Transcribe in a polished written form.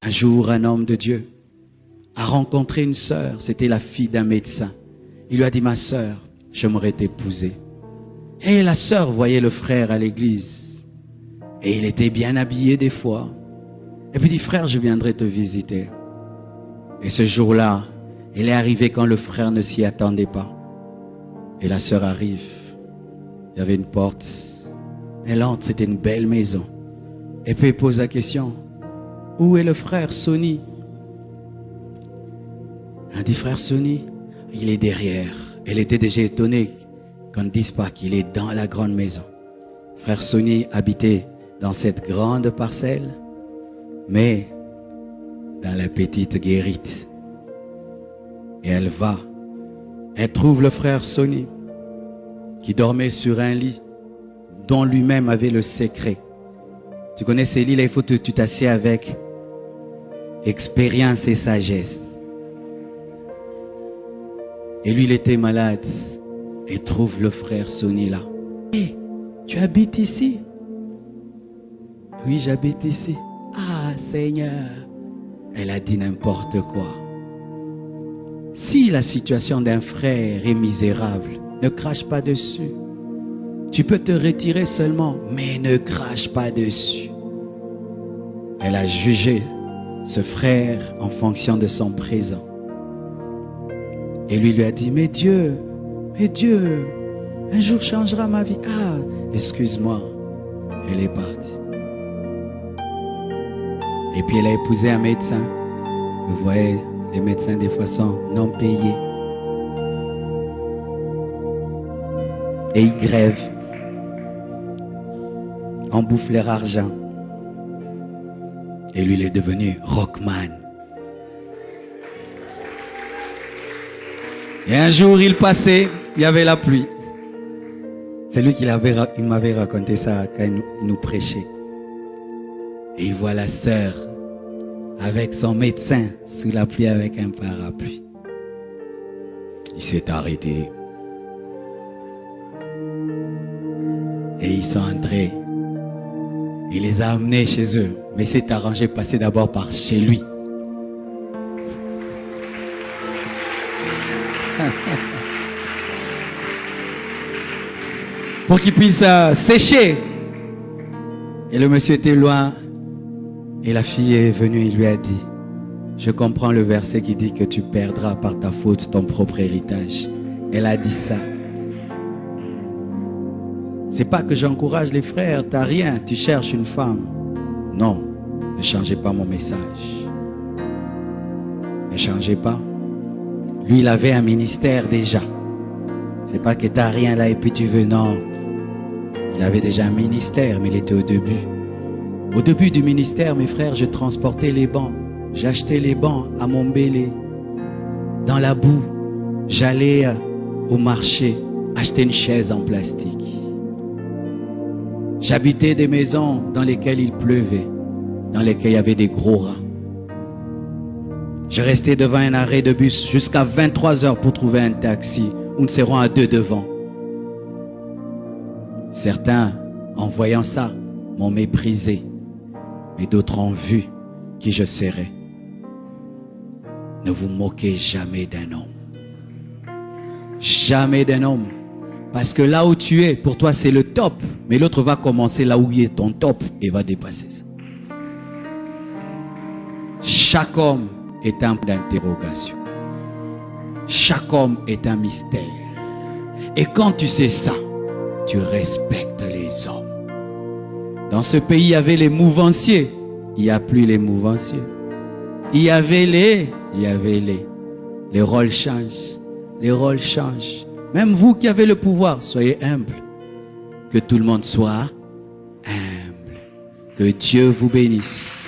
Un jour, un homme de Dieu a rencontré une sœur. C'était la fille d'un médecin. Il lui a dit, ma sœur, j'aimerais t'épouser. Et la sœur voyait le frère à l'église. Et il était bien habillé des fois. Et puis il dit, frère, je viendrai te visiter. Et ce jour-là, il est arrivé quand le frère ne s'y attendait pas. Et la sœur arrive. Il y avait une porte. Elle entre, c'était une belle maison. Et puis il pose la question, où est le frère Sonny? Elle dit, frère Sonny, il est derrière. Elle était déjà étonnée qu'on ne dise pas qu'il est dans la grande maison. Frère Sonny habitait dans cette grande parcelle, mais dans la petite guérite. Et elle va. Elle trouve le frère Sonny qui dormait sur un lit dont lui-même avait le secret. Tu connais ces lits là, il faut que tu t'assieds avec expérience et sagesse. Et lui, il était malade. Et trouve le frère Sonny là. Hey, tu habites ici? Oui, j'habite ici. Ah, Seigneur. Elle a dit n'importe quoi. Si la situation d'un frère est misérable, ne crache pas dessus. Tu peux te retirer seulement, mais ne crache pas dessus. Elle a jugé ce frère en fonction de son présent. Et lui a dit, mais Dieu, un jour changera ma vie. Ah, excuse-moi. Elle est partie. Et puis elle a épousé un médecin. Vous voyez, les médecins des fois sont non payés. Et ils grèvent. On bouffe leur argent. Et lui, il est devenu rockman. Et un jour, il passait, il y avait la pluie. C'est lui qui m'avait raconté ça quand il nous prêchait. Et il voit la sœur avec son médecin sous la pluie avec un parapluie. Il s'est arrêté. Et ils sont entrés. Il les a amenés chez eux. Mais il s'est arrangé de passer d'abord par chez lui. Pour qu'il puisse sécher. Et le monsieur était loin. Et la fille est venue et lui a dit, je comprends le verset qui dit que tu perdras par ta faute ton propre héritage. Elle a dit ça. C'est pas que j'encourage les frères, t'as rien, tu cherches une femme. Non, ne changez pas mon message. Ne changez pas. Lui, il avait un ministère déjà. C'est pas que t'as rien là et puis tu veux, non. Il avait déjà un ministère, mais il était au début. Au début du ministère, mes frères, je transportais les bancs. J'achetais les bancs à Montbéliard. Dans la boue, j'allais au marché acheter une chaise en plastique. J'habitais des maisons dans lesquelles il pleuvait, dans lesquelles il y avait des gros rats. Je restais devant un arrêt de bus jusqu'à 23 heures pour trouver un taxi où nous serons à deux devant. Certains, en voyant ça, m'ont méprisé, mais d'autres ont vu qui je serais. Ne vous moquez jamais d'un homme. Jamais d'un homme. Parce que là où tu es, pour toi c'est le top. Mais l'autre va commencer là où il est ton top et va dépasser ça. Chaque homme est un point d'interrogation. Chaque homme est un mystère. Et quand tu sais ça, tu respectes les hommes. Dans ce pays, il y avait les mouvanciers. Il n'y a plus les mouvanciers. Il y avait les. Les rôles changent. Les rôles changent. Même vous qui avez le pouvoir, soyez humble. Que tout le monde soit humble. Que Dieu vous bénisse.